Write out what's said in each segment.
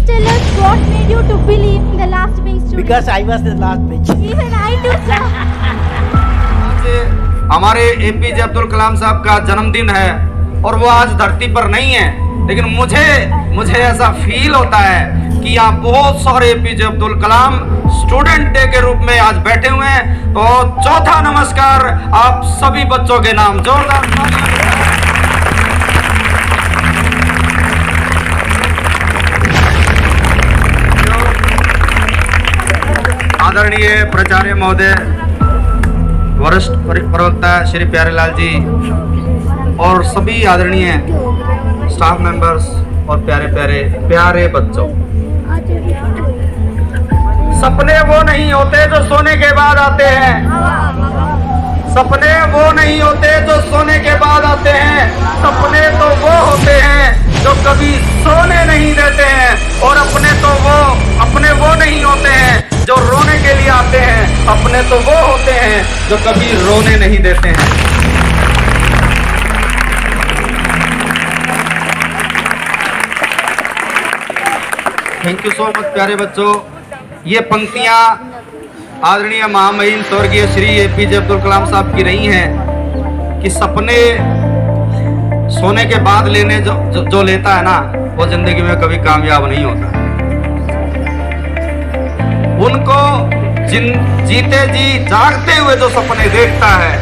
tell us what made you to believe in the last bench student? Because I was the last bench. Even I too, sir. आज हमारे APJ Abdul Kalam साहब का जन्मदिन है और वो आज धरती पर नहीं है, लेकिन मुझे ऐसा फील होता है कि आप बहुत सारे APJ Abdul Kalam student day के रूप में आज बैठे हुए हैं। तो चौथा नमस्कार आप सभी बच्चों के नाम, जोरदार। आदरणीय प्राचार्य महोदय, वरिष्ठ प्रवक्ता श्री प्यारेलाल जी और सभी आदरणीय स्टाफ मेंबर्स और प्यारे बच्चों, सपने वो नहीं होते जो सोने के बाद आते हैं। सपने वो नहीं होते जो सोने के बाद आते हैं। सपने तो वो होते हैं जो कभी सोने नहीं देते हैं। और अपने वो नहीं होते हैं जो रोने के लिए आते हैं। अपने तो वो होते हैं जो कभी रोने नहीं देते हैं। थैंक यू सो मच प्यारे बच्चों। ये पंक्तियां आदरणीय महामहिम स्वर्गीय श्री एपीजे अब्दुल कलाम साहब की रही हैं कि सपने सोने के बाद लेने जो लेता है ना, वो जिंदगी में कभी कामयाब नहीं होता। उनको जीते जी जागते हुए जो सपने देखता है,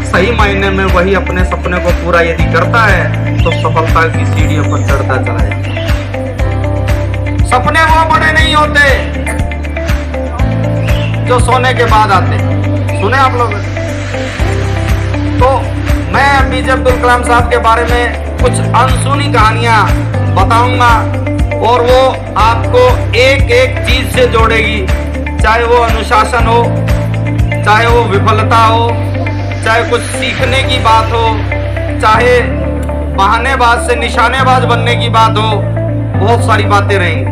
सही मायने में वही अपने सपने को पूरा यदि करता है तो सफलता की सीढ़ियों पर चढ़ता चला जाता है। सपने वो बड़े नहीं होते जो सोने के बाद आते। सुने आप लोग? तो मैं एपीजे अब्दुल कलाम साहब के बारे में कुछ अनसुनी कहानियां बताऊंगा और वो आपको एक एक चीज से जोड़ेगी, चाहे वो अनुशासन हो, चाहे वो विफलता हो, चाहे कुछ सीखने की बात हो, चाहे बहानेबाज से निशानेबाज बनने की बात हो, बहुत सारी बातें रहेंगी।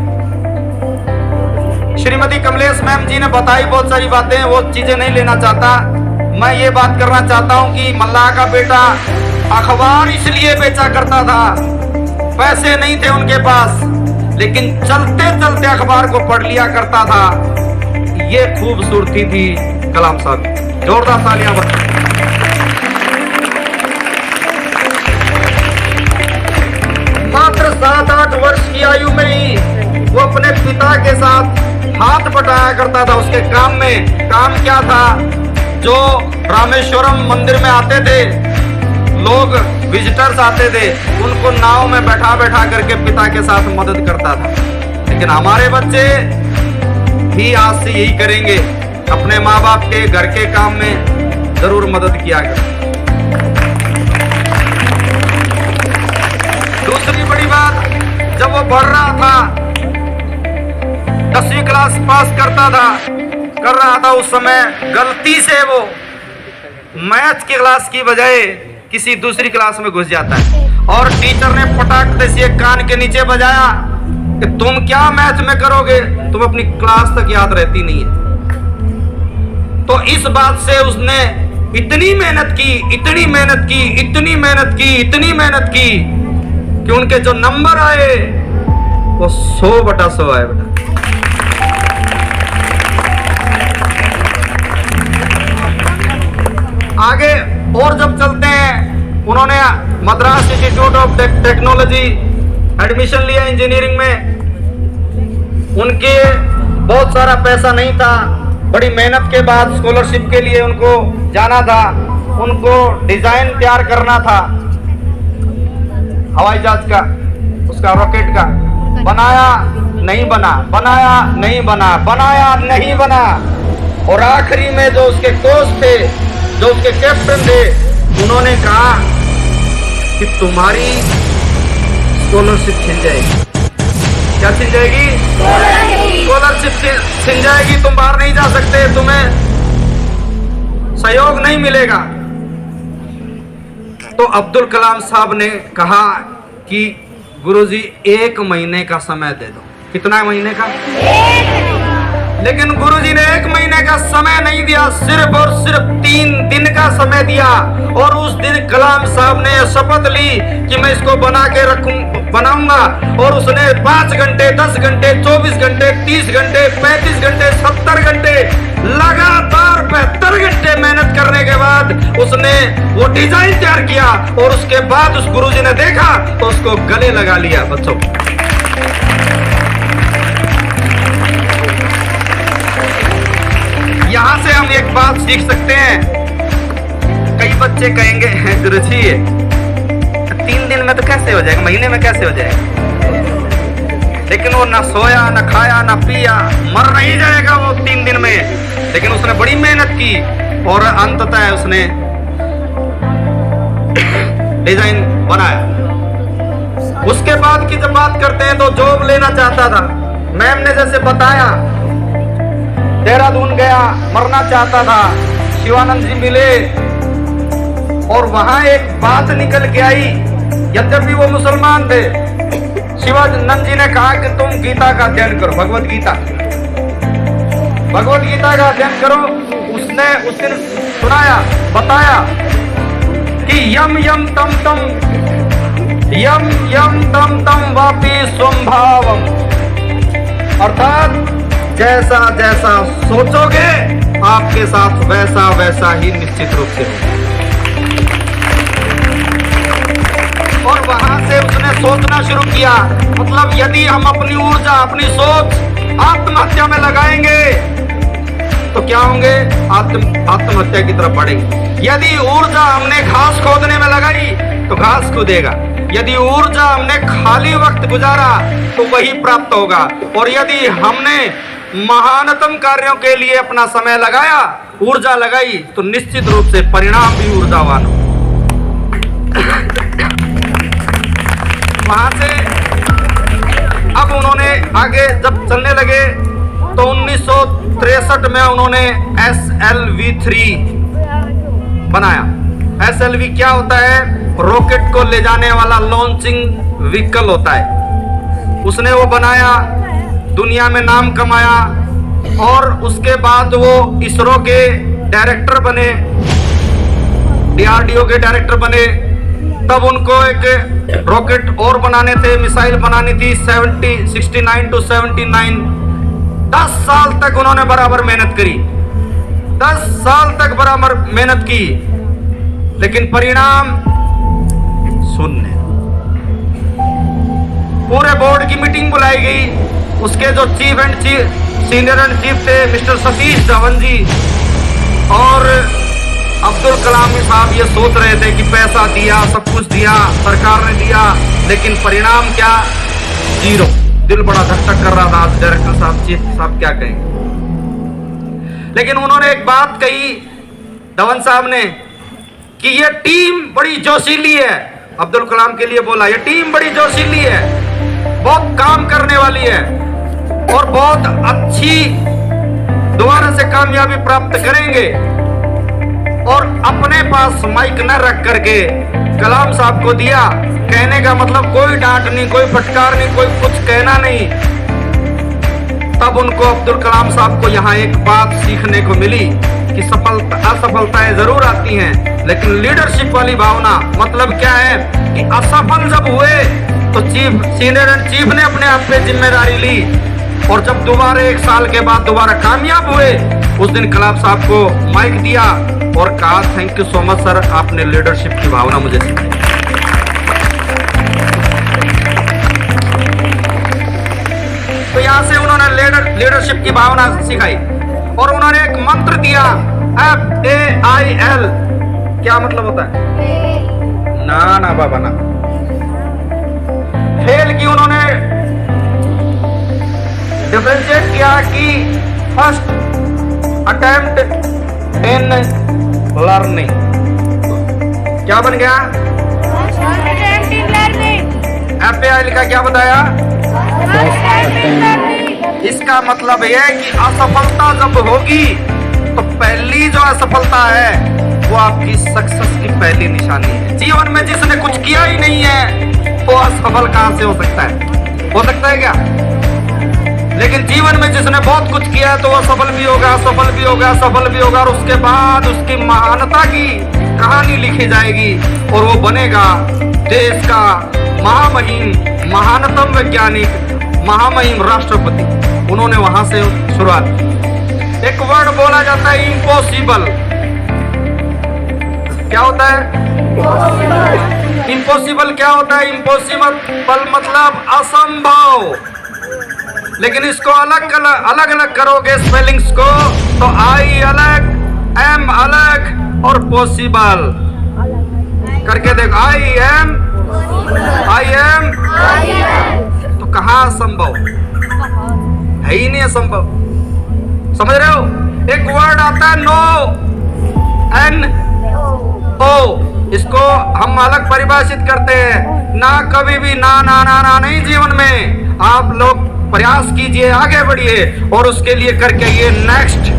श्रीमती कमलेश मैम जी ने बताई बहुत सारी बातें, वो चीजें नहीं लेना चाहता। मैं ये बात करना चाहता हूँ कि मल्लाह का बेटा अखबार इसलिए बेचा करता था, पैसे नहीं थे उनके पास, लेकिन चलते चलते अखबार को पढ़ लिया करता था। ये खूबसूरती थी कलाम साहब। जोरदार तालियां बजाएं। मात्र 7-8 वर्ष की आयु में ही वो अपने पिता के साथ हाथ बटाया करता था उसके काम में। काम क्या था? जो रामेश्वरम मंदिर में आते थे लोग, विजिटर्स आते थे, उनको नाव में बैठा बैठा करके पिता के साथ मदद करता था। लेकिन हमारे बच्चे भी आज से यही करेंगे, अपने माँ बाप के घर के काम में जरूर मदद किया करें। दूसरी बड़ी बात, जब वो बढ़ रहा था, 10वीं क्लास पास कर रहा था, उस समय गलती से वो मैथ की क्लास की बजाय किसी दूसरी क्लास में घुस जाता है और टीचर ने पटाख से कान के नीचे बजाया कि तुम क्या मैथ में करोगे, तुम अपनी क्लास तक याद रहती नहीं है। तो इस बात से उसने इतनी मेहनत की कि उनके जो नंबर आए वो 100/100 आए बेटा। आगे और जब चलते हैं, उन्होंने Madras institute of technology admission लिया इंजीनियरिंग में। उनके बहुत सारा पैसा नहीं था, बड़ी मेहनत के बाद स्कॉलरशिप के लिए उनको जाना था। उनको डिजाइन तैयार करना था हवाई जहाज का, उसका रॉकेट का। बनाया नहीं बना, बनाया नहीं बना, बनाया नहीं बना। और आखिरी में जो उसके कोच थे, जो उसके कैप्टन थे, उन्होंने कहा कि तुम्हारी स्कॉलरशिप छिन जाएगी। क्या छिन जाएगी? स्कॉलरशिप छिन जाएगी, तुम बाहर नहीं जा सकते, तुम्हें सहयोग नहीं मिलेगा। तो अब्दुल कलाम साहब ने कहा कि गुरुजी 1 महीने का समय दे दो। कितना महीने का? लेकिन गुरुजी ने 1 महीने का समय नहीं दिया, सिर्फ और सिर्फ 3 दिन का समय दिया। और उस दिन कलाम साहब ने शपथ ली कि मैं इसको बना के बनाऊंगा। और उसने 5 घंटे, 10 घंटे, 24 घंटे, 30 घंटे, 35 घंटे, 70 घंटे, लगातार 72 घंटे मेहनत करने के बाद उसने वो डिजाइन तैयार किया। और उसके बाद उस गुरुजी ने देखा तो उसको गले लगा लिया। बच्चों, यहां से हम एक बात सीख सकते हैं। कई बच्चे कहेंगे गुरुजी 3 दिन में तो कैसे हो जाएगा, महीने में कैसे हो जाएगा। लेकिन वो ना सोया, ना खाया, ना पिया, मर नहीं जाएगा वो 3 दिन में। लेकिन उसने बड़ी मेहनत की और अंततः उसने डिजाइन बनाया। उसके बाद की जब बात करते हैं तो जॉब लेना चाहता था। मैम ने जैसे बताया, देहरादून गया, मरना चाहता था। शिवानंद जी मिले और वहां एक बात निकल के आई। यद्यपि वो मुसलमान थे, शिवानंद जी ने कहा कि तुम गीता का अध्ययन करो, भगवत गीता का अध्ययन करो। उसने उस दिन सुनाया, बताया कि यम यम तम तम वापी स्वभावम, अर्थात जैसा जैसा सोचोगे आपके साथ वैसा वैसा ही निश्चित रूप से होगा। और वहां से उसने सोचना शुरू किया। मतलब यदि हम अपनी ऊर्जा, अपनी सोच आत्महत्या में लगाएंगे तो क्या होंगे, आत्महत्या की तरफ बढ़ेंगे। यदि ऊर्जा हमने घास खोदने में लगाई तो घास खोदेगा। यदि ऊर्जा हमने खाली वक्त गुजारा तो वही प्राप्त होगा। और यदि हमने महानतम कार्यों के लिए अपना समय लगाया, ऊर्जा लगाई, तो निश्चित रूप से परिणाम भी ऊर्जावान हो। वहां से अब उन्होंने आगे जब चलने लगे तो 1963 में उन्होंने SLV3 बनाया। SLV क्या होता है? रॉकेट को ले जाने वाला लॉन्चिंग व्हीकल होता है। उसने वो बनाया, दुनिया में नाम कमाया और उसके बाद वो इसरो के डायरेक्टर बने, DRDO के डायरेक्टर बने। तब उनको एक रॉकेट और बनाने थे, मिसाइल बनानी थी 69 to 79। 10 साल तक उन्होंने बराबर मेहनत करी, 10 साल तक बराबर मेहनत की, लेकिन परिणाम शून्य। पूरे बोर्ड की मीटिंग बुलाई गई। उसके जो सीनियर एंड चीफ थे मिस्टर सतीश धवन जी और अब्दुल कलाम साहब ये सोच रहे थे कि पैसा दिया, सब कुछ दिया, सरकार ने दिया, लेकिन परिणाम क्या? 0। दिल बड़ा धक धक कर रहा था डायरेक्टर साहब, चीफ साहब क्या कहेंगे। लेकिन उन्होंने एक बात कही धवन साहब ने कि ये टीम बड़ी जोशीली है। अब्दुल कलाम के लिए बोला, ये टीम बड़ी जोशीली है, बहुत काम करने वाली है और बहुत अच्छी दोबारा से कामयाबी प्राप्त करेंगे। और अपने पास माइक न रख करके कलाम साहब को दिया। कहने का मतलब कोई डांट नहीं, कोई फटकार नहीं, कोई कुछ कहना नहीं। तब उनको अब्दुल कलाम साहब को यहाँ एक बात सीखने को मिली कि असफलताएं जरूर आती हैं, लेकिन लीडरशिप वाली भावना, मतलब क्या है कि असफल जब हुए तो सीनियर एंड चीफ ने अपने आप पे जिम्मेदारी ली। और जब दोबारा 1 साल के बाद दोबारा कामयाब हुए, उस दिन कलाम साहब को माइक दिया और कहा, thank you so much sir, आपने लीडरशिप की भावना मुझे सिखाई। तो यहां से उन्होंने लीडरशिप की भावना सिखाई और उन्होंने एक मंत्र दिया, FAIL। क्या मतलब होता है? ना बाबा ना। फेल की उन्होंने डिफरेंशिएट किया कि फर्स्ट अटेम्प्ट इन लर्निंग। क्या बन गया? FAIL का क्या बताया? इसका मतलब यह है कि असफलता जब होगी तो पहली जो असफलता है वो आपकी सक्सेस की पहली निशानी है। जीवन में जिसने कुछ किया ही नहीं है वो असफल कहां से हो सकता है? हो सकता है क्या? लेकिन जीवन में जिसने बहुत कुछ किया है तो वह सफल भी होगा, सफल भी होगा, सफल भी होगा, और उसके बाद उसकी महानता की कहानी लिखी जाएगी और वो बनेगा देश का महामहिम, महानतम वैज्ञानिक, महामहिम राष्ट्रपति। उन्होंने वहां से शुरुआत की। एक वर्ड बोला जाता है इम्पॉसिबल। क्या होता है इम्पॉसिबल? क्या होता है इम्पॉसिबल? मतलब असंभव। लेकिन इसको अलग अलग करोगे स्पेलिंग्स को तो आई अलग, एम अलग और पॉसिबल करके देखो। आई एम तो कहाँ असंभव है? ही नहीं असंभव। समझ रहे हो? एक वर्ड आता है नो, एन ओ, इसको हम अलग परिभाषित करते हैं। ना कभी भी ना ना ना ना नहीं जीवन में। आप लोग प्रयास कीजिए, आगे बढ़िए और उसके लिए करके ये next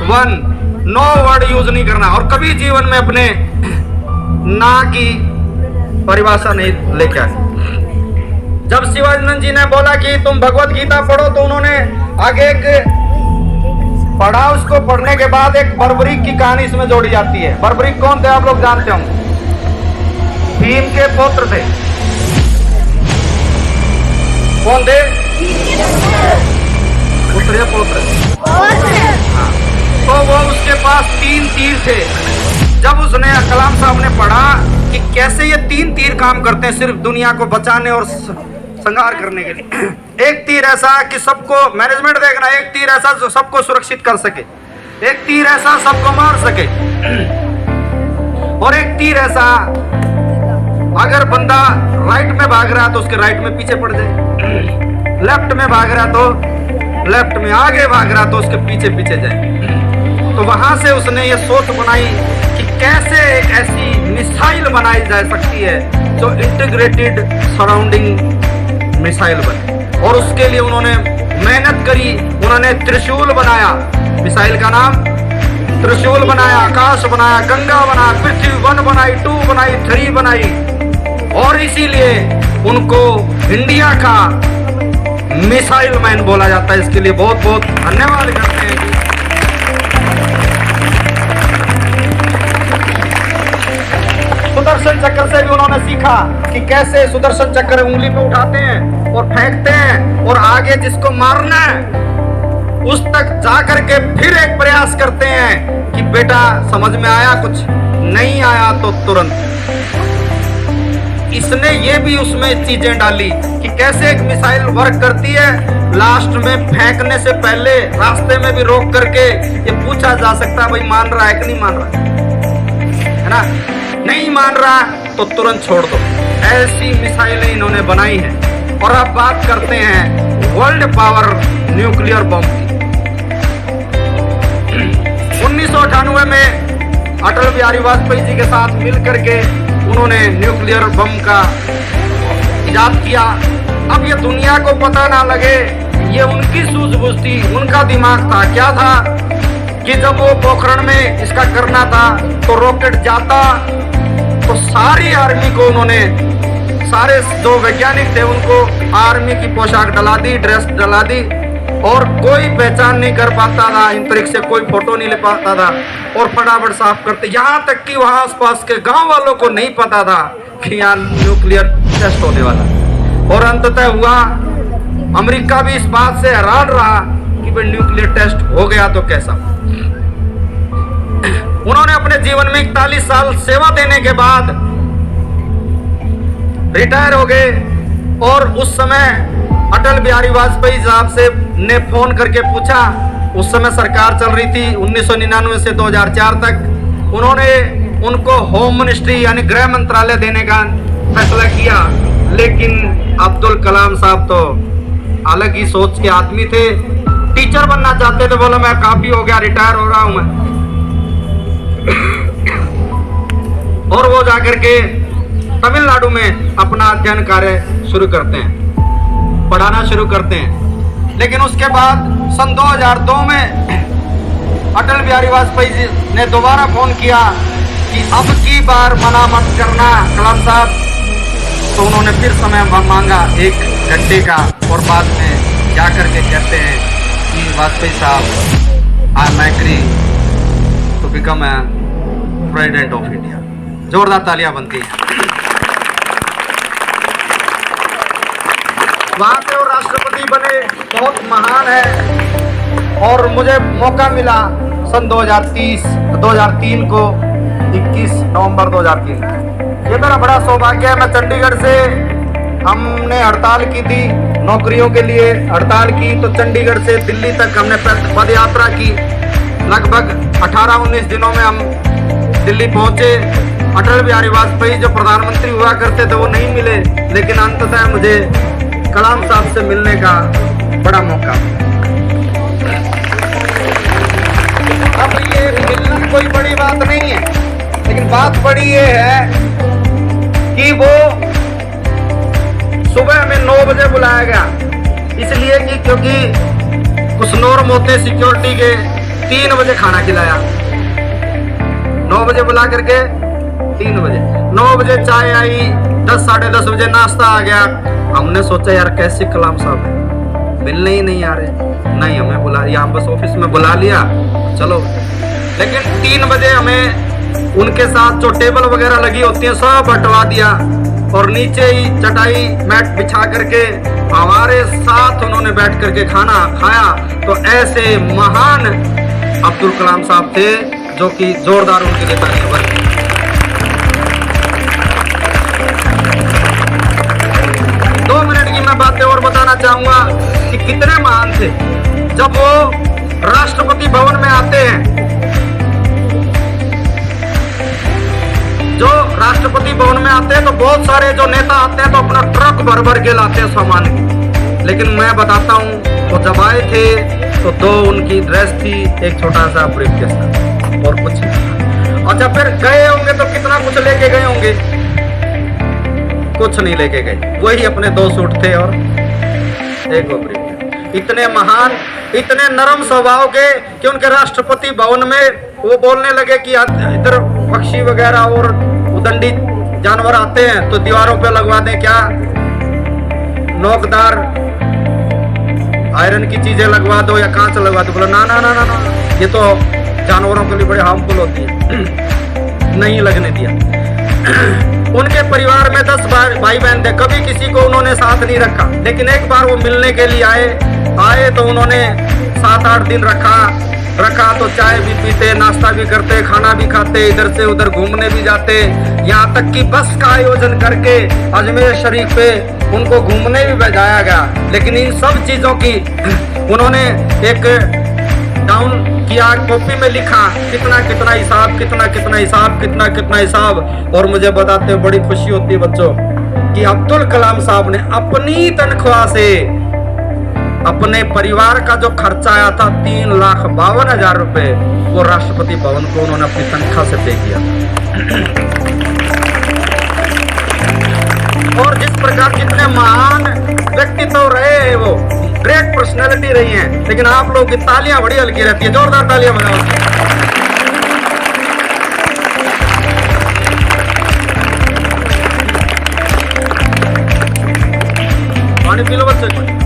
one no word use नहीं करना और कभी जीवन में अपने ना की परिभाषा नहीं लेके आए। जब शिवानंद जी ने बोला कि तुम भगवत गीता पढ़ो तो उन्होंने आगे एक पढ़ा। उसको पढ़ने के बाद एक बर्बरीक की कहानी इसमें जोड़ी जाती है। बर्बरीक कौन थे आप लोग जानते होंगे? भीम के पुत्र थे। कौन थे? पुत्र या पौत्र? हाँ। तो वो उसके पास 3 तीर थे। जब उसने कलाम साहब ने पढ़ा कि कैसे ये 3 तीर काम करते हैं सिर्फ दुनिया को बचाने और संहार करने के लिए। एक तीर ऐसा कि सबको मैनेजमेंट देखना, एक तीर ऐसा जो सबको सुरक्षित कर सके, एक तीर ऐसा सबको मार सके, और एक तीर ऐसा अगर बंदा राइट में भाग रहा तो उसके राइट में पीछे पड़ जाए, लेफ्ट में भाग रहा तो लेफ्ट में, आगे भाग रहा तो उसके पीछे पीछे जाए। तो वहां से उसने ये सोच बनाई कि कैसे एक ऐसी मिसाइल बनाई जा सकती है जो इंटीग्रेटेड सराउंडिंग मिसाइल बने, और उसके लिए उन्होंने मेहनत करी। उन्होंने त्रिशूल बनाया, मिसाइल का नाम त्रिशूल बनाया, आकाश बनाया, गंगा बनाया, पृथ्वी 1 बनाई, 2 बनाई, 3 बनाई, और इसीलिए उनको इंडिया का मिसाइल मैन बोला जाता है। इसके लिए बहुत बहुत धन्यवाद करते हैं। सुदर्शन चक्र से भी उन्होंने सीखा कि कैसे सुदर्शन चक्र उंगली पे उठाते हैं और फेंकते हैं और आगे जिसको मारना है उस तक जा करके फिर एक प्रयास करते हैं कि बेटा समझ में आया, कुछ नहीं आया तो तुरंत। इसने ये भी उसमें चीजें डाली कि कैसे एक मिसाइल वर्क करती है। लास्ट में फेंकने से पहले रास्ते में भी रोक करके ये पूछा जा सकता है भाई मान रहा है कि नहीं मान रहा है ना? नहीं मान रहा तो तुरंत छोड़ दो। ऐसी मिसाइलें इन्होंने बनाई हैं। और अब बात करते हैं वर्ल्ड पावर न्यूक्लियर बम की। 1998 में अटल बिहारी वाजपेयी जी के साथ मिलकर के उन्होंने न्यूक्लियर बम का इजाद किया। अब ये दुनिया को पता ना लगे, ये उनकी सूझबूझ थी, उनका दिमाग था। क्या था कि जब वो पोखरण में इसका करना था तो रॉकेट जाता तो सारी आर्मी को उन्होंने, सारे जो वैज्ञानिक थे उनको आर्मी की पोशाक डला दी, ड्रेस डला दी, और कोई पहचान नहीं कर पाता था, अंतरिक्ष से कोई फोटो नहीं ले पाता था, और फटाफट साफ करते। यहाँ तक कि वहाँ आसपास के गांव वालों को नहीं पता था कि यहाँ न्यूक्लियर टेस्ट होने वाला। और अंततः हुआ। अमेरिका भी इस बात से हैरान रहा कि भाई न्यूक्लियर टेस्ट हो गया तो कैसा। उन्होंने अपने जीवन में 41 साल सेवा देने के बाद रिटायर हो गए, और उस समय अटल बिहारी वाजपेयी साहब से ने फोन करके पूछा। उस समय सरकार चल रही थी 1999 से 2004 तक। उन्होंने उनको होम मिनिस्ट्री यानी गृह मंत्रालय देने का फैसला किया, लेकिन अब्दुल कलाम साहब तो अलग ही सोच के आदमी थे। टीचर बनना चाहते थे, बोला मैं काफी हो गया, रिटायर हो रहा हूं मैं। और वो जाकर के तमिलनाडु में अपना अध्ययन कार्य शुरू करते हैं, पढ़ाना शुरू करते हैं। लेकिन उसके बाद सन 2002 में अटल बिहारी वाजपेयी जी ने दोबारा फोन किया कि अब की बार मना मत करना कलाम साहब। तो उन्होंने फिर समय मांगा 1 घंटे का, और बाद में जा करके कहते हैं कि वाजपेयी साहब I am agree to become a president of India. जोरदार तालियां बनती हैं। वहां से वो राष्ट्रपति बने, बहुत महान है। और मुझे मौका मिला सन 2003 को 21 नवंबर 2003, ये मेरा बड़ा सौभाग्य है। मैं चंडीगढ़ से, हमने हड़ताल की थी नौकरियों के लिए, हड़ताल की तो चंडीगढ़ से दिल्ली तक हमने पद यात्रा की। लगभग 18-19 दिनों में हम दिल्ली पहुंचे। अटल बिहारी वाजपेयी जो प्रधानमंत्री हुआ करते थे वो नहीं मिले, लेकिन अंततः मुझे कलाम साहब से मिलने का बड़ा मौका। अब ये मिलना कोई बड़ी बात नहीं है, लेकिन बात बड़ी ये है कि वो सुबह में 9 बजे बुलाया गया, इसलिए कि क्योंकि कुछ नॉर्म होते सिक्योरिटी के। 3 बजे खाना खिलाया, 9 बजे बुला करके 3 बजे, 9 बजे चाय आई, 10 साढ़े 10 बजे नाश्ता आ गया। हमने सोचा यार कैसे कलाम साहब है, मिलने ही नहीं आ रहे, नहीं हमें बुला, यहाँ बस ऑफिस में बुला लिया चलो। लेकिन 3 बजे हमें उनके साथ जो टेबल वगैरह लगी होती है सब हटवा दिया, और नीचे ही चटाई मैट बिछा करके हमारे साथ उन्होंने बैठ करके खाना खाया। तो ऐसे महान अब्दुल कलाम साहब थे, जो कि जोरदार उनके लिए तालियां बनी। 2 मिनट की मैं बातें और बताना चाहूंगा कि कितने महान थे। जब वो राष्ट्रपति भवन में आते हैं, जो राष्ट्रपति भवन में आते हैं तो बहुत सारे जो नेता आते हैं तो अपना ट्रक भर भर के लाते हैं सामान, लेकिन मैं बताता हूँ वो जब आए थे तो 2 उनकी ड्रेस थी, एक छोटा सा ब्रीफकेस था और कुछ नहीं। और जब फिर गए होंगे तो कितना कुछ लेके गए होंगे, कुछ नहीं लेके गए, वही अपने 2 सूट थे और एक वो ब्रीफकेस। इतने महान, इतने नरम स्वभाव के कि उनके राष्ट्रपति भवन में वो बोलने लगे कि इधर पक्षी वगैरह और उदंडी जानवर आते हैं तो दीवारों पे लगवा दें क्या, नोकदार आयरन की चीजें लगवा दो या कांच लगवा दो। बोला ना ना ना ना ना, ये तो जानवरों के लिए बड़े हार्मफुल होती है, नहीं लगने दिया। उनके परिवार में 10 भाई बहन थे, कभी किसी को उन्होंने साथ नहीं रखा, लेकिन एक बार वो मिलने के लिए आए तो उन्होंने 7-8 दिन रखा तो चाय भी पीते, नाश्ता भी करते, खाना भी खाते, इधर से उधर घूमने भी जाते, यहाँ तक कि बस का आयोजन करके अजमेर शरीफ पे उनको घूमने भी भेजाया गया। लेकिन इन सब चीजों की उन्होंने एक डाउन किया, कॉपी में लिखा कितना कितना हिसाब, कितना कितना हिसाब, कितना कितना हिसाब। और मुझे बताते हुए बड़ी खुशी होती है बच्चों कि अब्दुल कलाम साहब ने अपनी तनख्वाह से अपने परिवार का जो खर्चा आया था 3,52,000 रुपए, वो राष्ट्रपति भवन को उन्होंने अपनी तनख्वाह से पे किया। और जिस प्रकार कितने महान व्यक्तित्व रहे हैं, वो ग्रेट पर्सनैलिटी रही हैं, लेकिन आप लोगों की तालियां बड़ी हल्की रहती है, जोरदार तालियां बजाओ। पानी पी लो बच्चे।